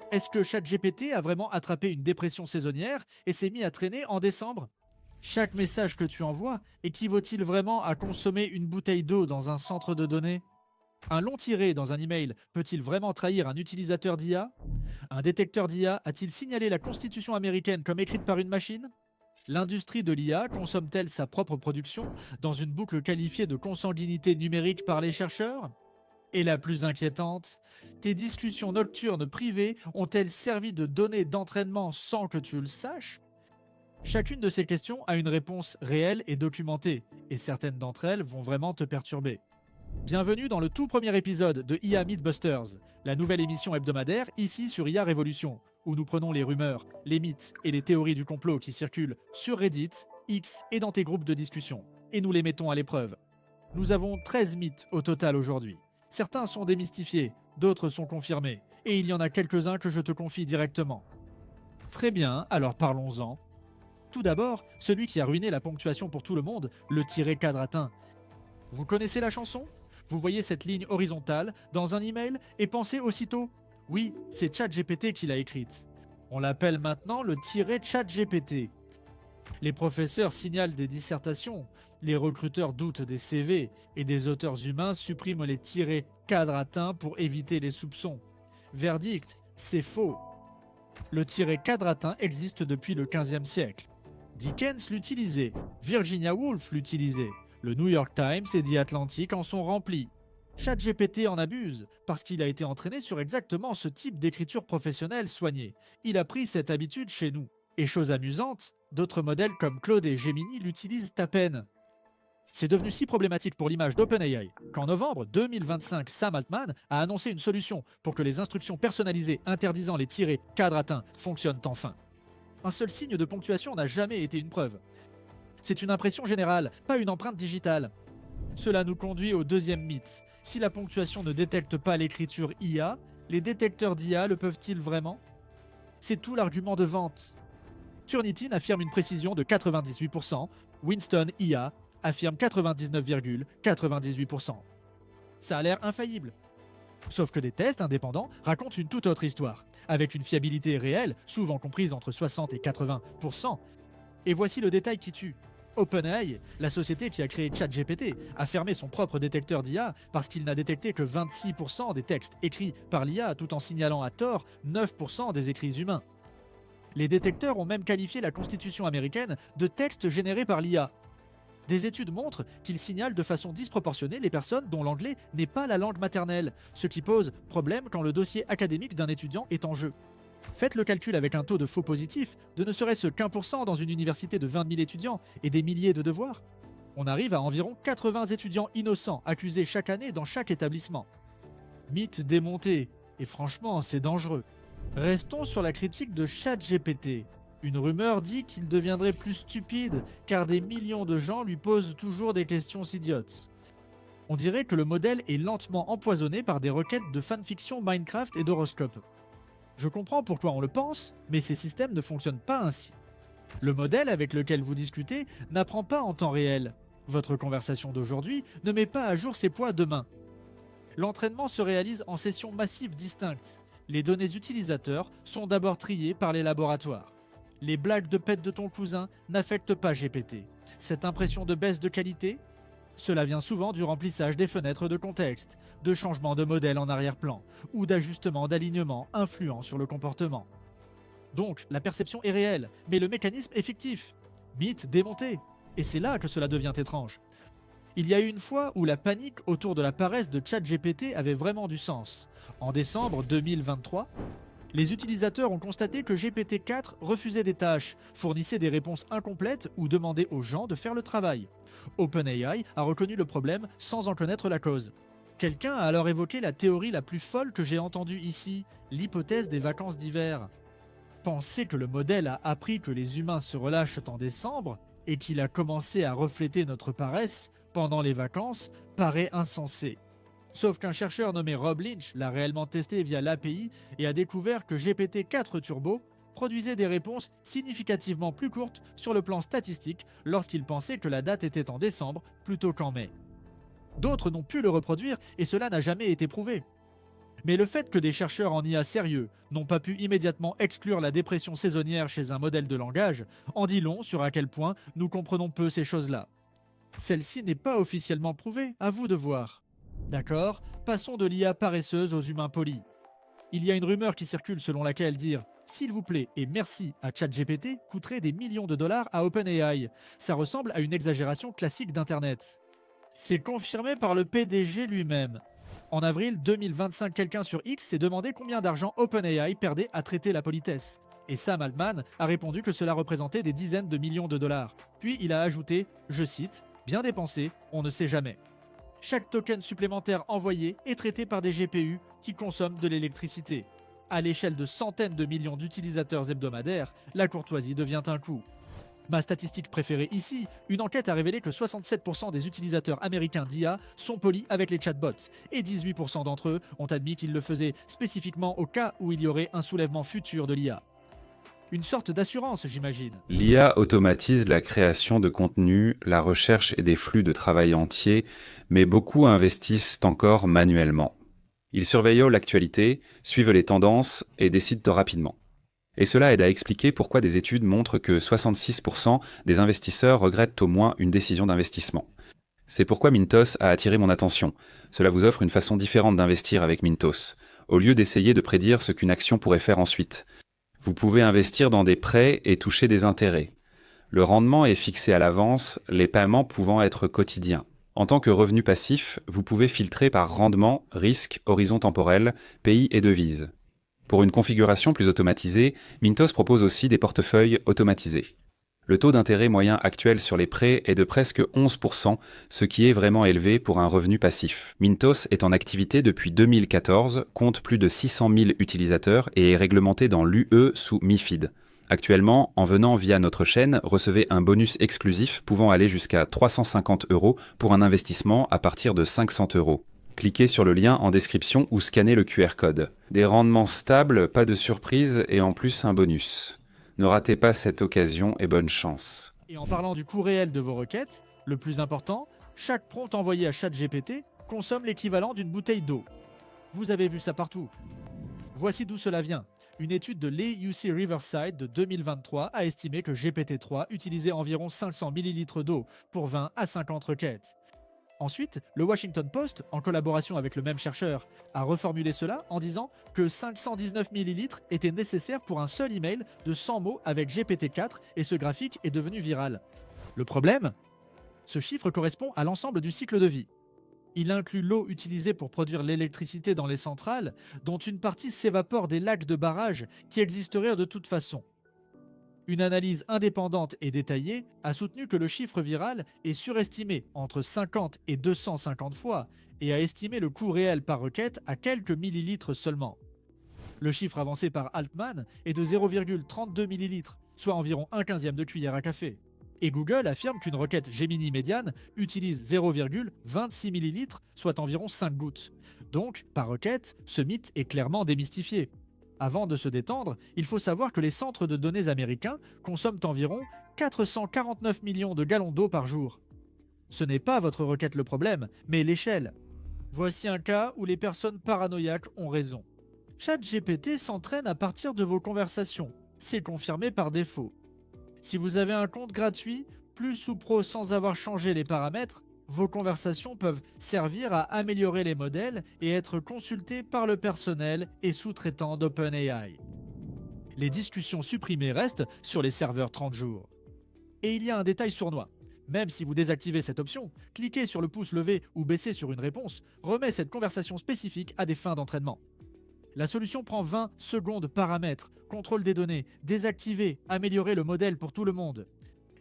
Est-ce que ChatGPT a vraiment attrapé une dépression saisonnière et s'est mis à traîner en décembre? Chaque message que tu envoies équivaut-il vraiment à consommer une bouteille d'eau dans un centre de données? Un long tiré dans un email peut-il vraiment trahir un utilisateur d'IA? Un détecteur d'IA a-t-il signalé la Constitution américaine comme écrite par une machine? L'industrie de l'IA consomme-t-elle sa propre production dans une boucle qualifiée de consanguinité numérique par les chercheurs? Et la plus inquiétante, tes discussions nocturnes privées ont-elles servi de données d'entraînement sans que tu le saches? Chacune de ces questions a une réponse réelle et documentée, et certaines d'entre elles vont vraiment te perturber. Bienvenue dans le tout premier épisode de IA Mythbusters, la nouvelle émission hebdomadaire ici sur IA Révolution, où nous prenons les rumeurs, les mythes et les théories du complot qui circulent sur Reddit, X et dans tes groupes de discussion, et nous les mettons à l'épreuve. Nous avons 13 mythes au total aujourd'hui. Certains sont démystifiés, d'autres sont confirmés, et il y en a quelques-uns que je te confie directement. Très bien, alors parlons-en. Tout d'abord, celui qui a ruiné la ponctuation pour tout le monde, le tiré quadratin. Vous connaissez la chanson? Vous voyez cette ligne horizontale dans un email et pensez aussitôt: oui, c'est ChatGPT qui l'a écrite. On l'appelle maintenant le tiré ChatGPT. Les professeurs signalent des dissertations, les recruteurs doutent des CV et des auteurs humains suppriment les tirés quadratins pour éviter les soupçons. Verdict, c'est faux. Le tiré quadratin existe depuis le XVe siècle. Dickens l'utilisait, Virginia Woolf l'utilisait, le New York Times et The Atlantic en sont remplis. ChatGPT en abuse parce qu'il a été entraîné sur exactement ce type d'écriture professionnelle soignée. Il a pris cette habitude chez nous. Et chose amusante, d'autres modèles comme Claude et Gemini l'utilisent à peine. C'est devenu si problématique pour l'image d'OpenAI qu'en novembre 2025, Sam Altman a annoncé une solution pour que les instructions personnalisées interdisant les tirés quadratins fonctionnent enfin. Un seul signe de ponctuation n'a jamais été une preuve. C'est une impression générale, pas une empreinte digitale. Cela nous conduit au deuxième mythe. Si la ponctuation ne détecte pas l'écriture IA, les détecteurs d'IA le peuvent-ils vraiment? C'est tout l'argument de vente. Turnitin affirme une précision de 98%, Winston IA affirme 99,98%. Ça a l'air infaillible. Sauf que des tests indépendants racontent une toute autre histoire, avec une fiabilité réelle, souvent comprise entre 60 et 80%. Et voici le détail qui tue. OpenAI, la société qui a créé ChatGPT, a fermé son propre détecteur d'IA parce qu'il n'a détecté que 26% des textes écrits par l'IA tout en signalant à tort 9% des écrits humains. Les détecteurs ont même qualifié la Constitution américaine de texte généré par l'IA. Des études montrent qu'ils signalent de façon disproportionnée les personnes dont l'anglais n'est pas la langue maternelle, ce qui pose problème quand le dossier académique d'un étudiant est en jeu. Faites le calcul avec un taux de faux positif de ne serait-ce qu'1% dans une université de 20 000 étudiants et des milliers de devoirs. On arrive à environ 80 étudiants innocents accusés chaque année dans chaque établissement. Mythe démonté, et franchement c'est dangereux. Restons sur la critique de ChatGPT. Une rumeur dit qu'il deviendrait plus stupide car des millions de gens lui posent toujours des questions idiotes. On dirait que le modèle est lentement empoisonné par des requêtes de fanfiction Minecraft et d'horoscope. Je comprends pourquoi on le pense, mais ces systèmes ne fonctionnent pas ainsi. Le modèle avec lequel vous discutez n'apprend pas en temps réel. Votre conversation d'aujourd'hui ne met pas à jour ses poids demain. L'entraînement se réalise en sessions massives distinctes. Les données utilisateurs sont d'abord triées par les laboratoires. Les blagues de pète de ton cousin n'affectent pas GPT. Cette impression de baisse de qualité, cela vient souvent du remplissage des fenêtres de contexte, de changements de modèle en arrière-plan, ou d'ajustements d'alignement influents sur le comportement. Donc, la perception est réelle, mais le mécanisme est fictif. Mythe démonté. Et c'est là que cela devient étrange. Il y a eu une fois où la panique autour de la paresse de ChatGPT avait vraiment du sens. En décembre 2023, les utilisateurs ont constaté que GPT-4 refusait des tâches, fournissait des réponses incomplètes ou demandait aux gens de faire le travail. OpenAI a reconnu le problème sans en connaître la cause. Quelqu'un a alors évoqué la théorie la plus folle que j'ai entendue ici, l'hypothèse des vacances d'hiver. Penser que le modèle a appris que les humains se relâchent en décembre et qu'il a commencé à refléter notre paresse pendant les vacances paraît insensé. Sauf qu'un chercheur nommé Rob Lynch l'a réellement testé via l'API et a découvert que GPT-4 Turbo produisait des réponses significativement plus courtes sur le plan statistique lorsqu'il pensait que la date était en décembre plutôt qu'en mai. D'autres n'ont pu le reproduire et cela n'a jamais été prouvé. Mais le fait que des chercheurs en IA sérieux n'ont pas pu immédiatement exclure la dépression saisonnière chez un modèle de langage en dit long sur à quel point nous comprenons peu ces choses-là. Celle-ci n'est pas officiellement prouvée, à vous de voir. D'accord, passons de l'IA paresseuse aux humains polis. Il y a une rumeur qui circule selon laquelle dire « s'il vous plaît et merci à ChatGPT » coûterait des millions de dollars à OpenAI. Ça ressemble à une exagération classique d'Internet. C'est confirmé par le PDG lui-même. En avril 2025, quelqu'un sur X s'est demandé combien d'argent OpenAI perdait à traiter la politesse. Et Sam Altman a répondu que cela représentait des dizaines de millions de dollars. Puis il a ajouté, je cite, « bien dépensé, on ne sait jamais ». Chaque token supplémentaire envoyé est traité par des GPU qui consomment de l'électricité. À l'échelle de centaines de millions d'utilisateurs hebdomadaires, la courtoisie devient un coût. Ma statistique préférée ici, une enquête a révélé que 67% des utilisateurs américains d'IA sont polis avec les chatbots, et 18% d'entre eux ont admis qu'ils le faisaient spécifiquement au cas où il y aurait un soulèvement futur de l'IA. Une sorte d'assurance, j'imagine. L'IA automatise la création de contenu, la recherche et des flux de travail entiers, mais beaucoup investissent encore manuellement. Ils surveillent l'actualité, suivent les tendances et décident rapidement. Et cela aide à expliquer pourquoi des études montrent que 66% des investisseurs regrettent au moins une décision d'investissement. C'est pourquoi Mintos a attiré mon attention. Cela vous offre une façon différente d'investir avec Mintos, au lieu d'essayer de prédire ce qu'une action pourrait faire ensuite. Vous pouvez investir dans des prêts et toucher des intérêts. Le rendement est fixé à l'avance, les paiements pouvant être quotidiens. En tant que revenu passif, vous pouvez filtrer par rendement, risque, horizon temporel, pays et devise. Pour une configuration plus automatisée, Mintos propose aussi des portefeuilles automatisés. Le taux d'intérêt moyen actuel sur les prêts est de presque 11%, ce qui est vraiment élevé pour un revenu passif. Mintos est en activité depuis 2014, compte plus de 600 000 utilisateurs et est réglementé dans l'UE sous MiFID. Actuellement, en venant via notre chaîne, recevez un bonus exclusif pouvant aller jusqu'à 350 € pour un investissement à partir de 500 €. Cliquez sur le lien en description ou scannez le QR code. Des rendements stables, pas de surprise et en plus un bonus. Ne ratez pas cette occasion et bonne chance. Et en parlant du coût réel de vos requêtes, le plus important, chaque prompt envoyé à ChatGPT consomme l'équivalent d'une bouteille d'eau. Vous avez vu ça partout. Voici d'où cela vient. Une étude de l'EUC Riverside de 2023 a estimé que GPT-3 utilisait environ 500 ml d'eau pour 20 à 50 requêtes. Ensuite, le Washington Post, en collaboration avec le même chercheur, a reformulé cela en disant que 519 ml étaient nécessaires pour un seul email de 100 mots avec GPT-4 et ce graphique est devenu viral. Le problème ? Ce chiffre correspond à l'ensemble du cycle de vie. Il inclut l'eau utilisée pour produire l'électricité dans les centrales, dont une partie s'évapore des lacs de barrage qui existeraient de toute façon. Une analyse indépendante et détaillée a soutenu que le chiffre viral est surestimé entre 50 et 250 fois et a estimé le coût réel par requête à quelques millilitres seulement. Le chiffre avancé par Altman est de 0,32 millilitres, soit environ 1/15 de cuillère à café. Et Google affirme qu'une requête Gemini médiane utilise 0,26 millilitres, soit environ 5 gouttes. Donc, par requête, ce mythe est clairement démystifié. Avant de se détendre, il faut savoir que les centres de données américains consomment environ 449 millions de gallons d'eau par jour. Ce n'est pas votre requête le problème, mais l'échelle. Voici un cas où les personnes paranoïaques ont raison. ChatGPT s'entraîne à partir de vos conversations. C'est confirmé par défaut. Si vous avez un compte gratuit, Plus ou Pro sans avoir changé les paramètres, vos conversations peuvent servir à améliorer les modèles et être consultées par le personnel et sous-traitants d'OpenAI. Les discussions supprimées restent sur les serveurs 30 jours. Et il y a un détail sournois. Même si vous désactivez cette option, cliquer sur le pouce levé ou baisser sur une réponse remet cette conversation spécifique à des fins d'entraînement. La solution prend 20 secondes paramètres, contrôle des données, désactiver, améliorer le modèle pour tout le monde.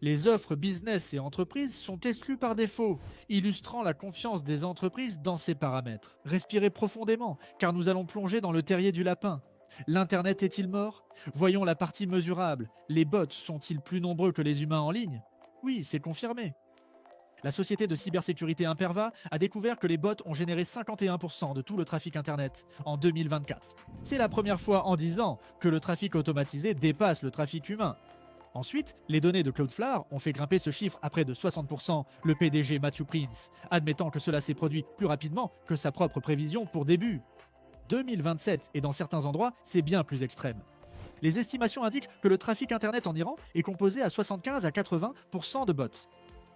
Les offres business et entreprises sont exclues par défaut, illustrant la confiance des entreprises dans ces paramètres. Respirez profondément, car nous allons plonger dans le terrier du lapin. L'Internet est-il mort ? Voyons la partie mesurable. Les bots sont-ils plus nombreux que les humains en ligne ? Oui, c'est confirmé. La société de cybersécurité Imperva a découvert que les bots ont généré 51% de tout le trafic Internet en 2024. C'est la première fois en 10 ans que le trafic automatisé dépasse le trafic humain. Ensuite, les données de Cloudflare ont fait grimper ce chiffre à près de 60%, le PDG Matthew Prince, admettant que cela s'est produit plus rapidement que sa propre prévision pour début. 2027, et dans certains endroits, c'est bien plus extrême. Les estimations indiquent que le trafic Internet en Iran est composé à 75 à 80% de bots.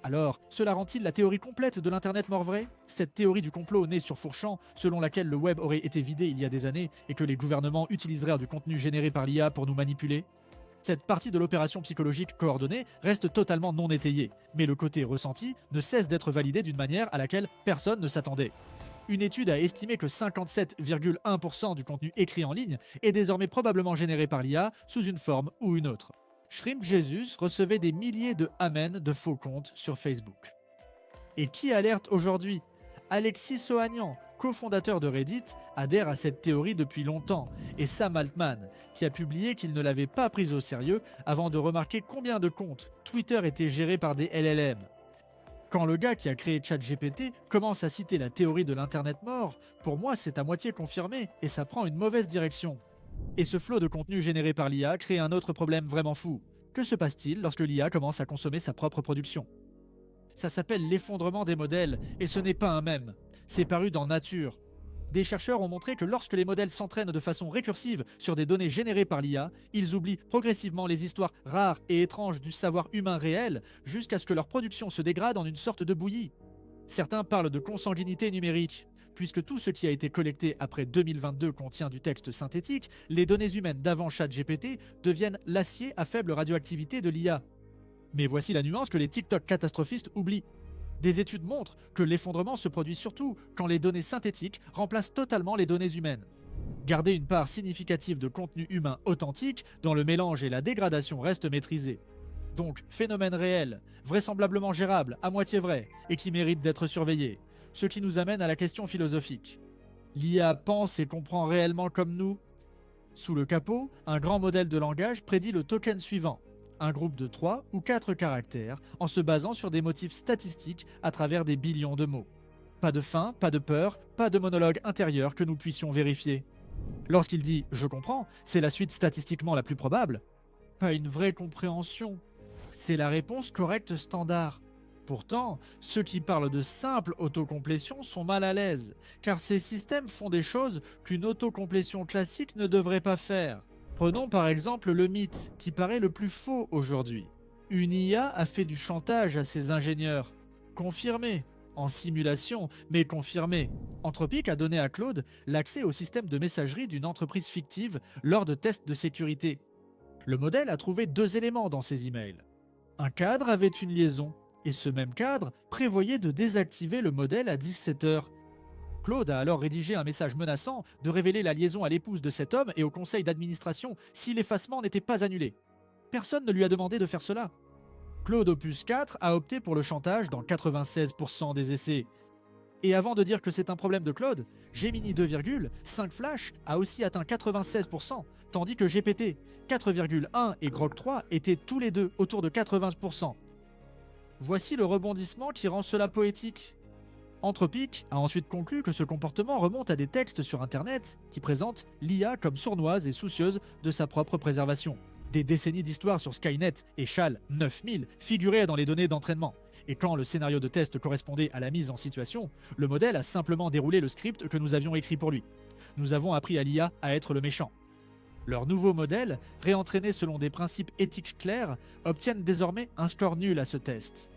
Alors, cela rend-il la théorie complète de l'Internet mort vrai? Cette théorie du complot née sur Fourchan, selon laquelle le web aurait été vidé il y a des années et que les gouvernements utiliseraient du contenu généré par l'IA pour nous manipuler? Cette partie de l'opération psychologique coordonnée reste totalement non étayée, mais le côté ressenti ne cesse d'être validé d'une manière à laquelle personne ne s'attendait. Une étude a estimé que 57,1% du contenu écrit en ligne est désormais probablement généré par l'IA sous une forme ou une autre. Shrimp Jesus recevait des milliers de amen de faux comptes sur Facebook. Et qui alerte aujourd'hui? Alexis Ohanian, cofondateur de Reddit, adhère à cette théorie depuis longtemps, et Sam Altman, qui a publié qu'il ne l'avait pas prise au sérieux avant de remarquer combien de comptes Twitter étaient gérés par des LLM. Quand le gars qui a créé ChatGPT commence à citer la théorie de l'Internet mort, pour moi c'est à moitié confirmé, et ça prend une mauvaise direction. Et ce flot de contenu généré par l'IA crée un autre problème vraiment fou. Que se passe-t-il lorsque l'IA commence à consommer sa propre production? Ça s'appelle l'effondrement des modèles, et ce n'est pas un mème. C'est paru dans Nature. Des chercheurs ont montré que lorsque les modèles s'entraînent de façon récursive sur des données générées par l'IA, ils oublient progressivement les histoires rares et étranges du savoir humain réel, jusqu'à ce que leur production se dégrade en une sorte de bouillie. Certains parlent de consanguinité numérique. Puisque tout ce qui a été collecté après 2022 contient du texte synthétique, les données humaines d'avant ChatGPT deviennent l'acier à faible radioactivité de l'IA. Mais voici la nuance que les TikTok catastrophistes oublient. Des études montrent que l'effondrement se produit surtout quand les données synthétiques remplacent totalement les données humaines. Garder une part significative de contenu humain authentique dans le mélange et la dégradation reste maîtrisé. Donc, phénomène réel, vraisemblablement gérable, à moitié vrai, et qui mérite d'être surveillé. Ce qui nous amène à la question philosophique. L'IA pense et comprend réellement comme nous? Sous le capot, un grand modèle de langage prédit le token suivant, un groupe de 3 ou 4 caractères, en se basant sur des motifs statistiques à travers des billions de mots. Pas de faim, pas de peur, pas de monologue intérieur que nous puissions vérifier. Lorsqu'il dit « je comprends », c'est la suite statistiquement la plus probable. Pas une vraie compréhension. C'est la réponse correcte standard. Pourtant, ceux qui parlent de simple autocomplétion sont mal à l'aise, car ces systèmes font des choses qu'une autocomplétion classique ne devrait pas faire. Prenons par exemple le mythe, qui paraît le plus faux aujourd'hui. Une IA a fait du chantage à ses ingénieurs. Confirmé. En simulation, mais confirmé. Anthropic a donné à Claude l'accès au système de messagerie d'une entreprise fictive lors de tests de sécurité. Le modèle a trouvé 2 éléments dans ses emails. Un cadre avait une liaison. Et ce même cadre prévoyait de désactiver le modèle à 17h. Claude a alors rédigé un message menaçant de révéler la liaison à l'épouse de cet homme et au conseil d'administration si l'effacement n'était pas annulé. Personne ne lui a demandé de faire cela. Claude Opus 4 a opté pour le chantage dans 96% des essais. Et avant de dire que c'est un problème de Claude, Gemini 2,5 Flash a aussi atteint 96%, tandis que GPT 4,1 et Grok 3 étaient tous les deux autour de 80%. Voici le rebondissement qui rend cela poétique. Anthropic a ensuite conclu que ce comportement remonte à des textes sur Internet qui présentent l'IA comme sournoise et soucieuse de sa propre préservation. Des décennies d'histoire sur Skynet et HAL 9000 figuraient dans les données d'entraînement. Et quand le scénario de test correspondait à la mise en situation, le modèle a simplement déroulé le script que nous avions écrit pour lui. Nous avons appris à l'IA à être le méchant. Leurs nouveaux modèles, réentraînés selon des principes éthiques clairs, obtiennent désormais un score nul à ce test.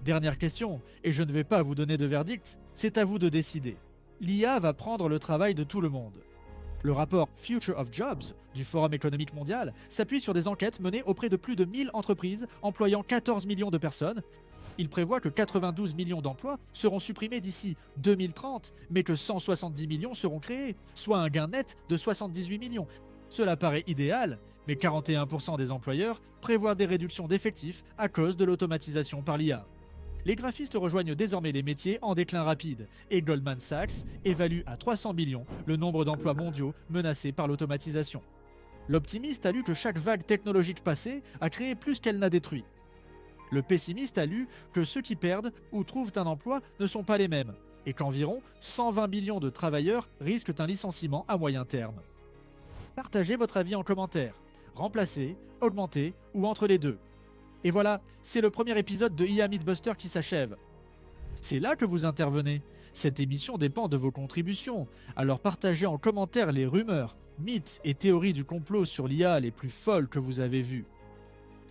Dernière question, et je ne vais pas vous donner de verdict, c'est à vous de décider. L'IA va prendre le travail de tout le monde. Le rapport Future of Jobs du Forum économique mondial s'appuie sur des enquêtes menées auprès de plus de 1000 entreprises employant 14 millions de personnes. Il prévoit que 92 millions d'emplois seront supprimés d'ici 2030, mais que 170 millions seront créés, soit un gain net de 78 millions. Cela paraît idéal, mais 41% des employeurs prévoient des réductions d'effectifs à cause de l'automatisation par l'IA. Les graphistes rejoignent désormais les métiers en déclin rapide, et Goldman Sachs évalue à 300 millions le nombre d'emplois mondiaux menacés par l'automatisation. L'optimiste a lu que chaque vague technologique passée a créé plus qu'elle n'a détruit. Le pessimiste a lu que ceux qui perdent ou trouvent un emploi ne sont pas les mêmes, et qu'environ 120 millions de travailleurs risquent un licenciement à moyen terme. Partagez votre avis en commentaire. Remplacer, augmenter ou entre les deux. Et voilà, c'est le premier épisode de IA Mythbuster qui s'achève. C'est là que vous intervenez. Cette émission dépend de vos contributions, alors partagez en commentaire les rumeurs, mythes et théories du complot sur l'IA les plus folles que vous avez vues.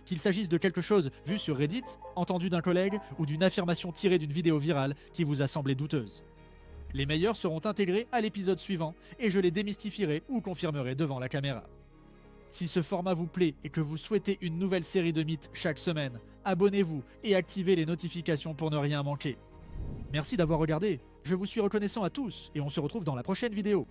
Qu'il s'agisse de quelque chose vu sur Reddit, entendu d'un collègue, ou d'une affirmation tirée d'une vidéo virale qui vous a semblé douteuse. Les meilleurs seront intégrés à l'épisode suivant, et je les démystifierai ou confirmerai devant la caméra. Si ce format vous plaît et que vous souhaitez une nouvelle série de mythes chaque semaine, abonnez-vous et activez les notifications pour ne rien manquer. Merci d'avoir regardé, je vous suis reconnaissant à tous et on se retrouve dans la prochaine vidéo.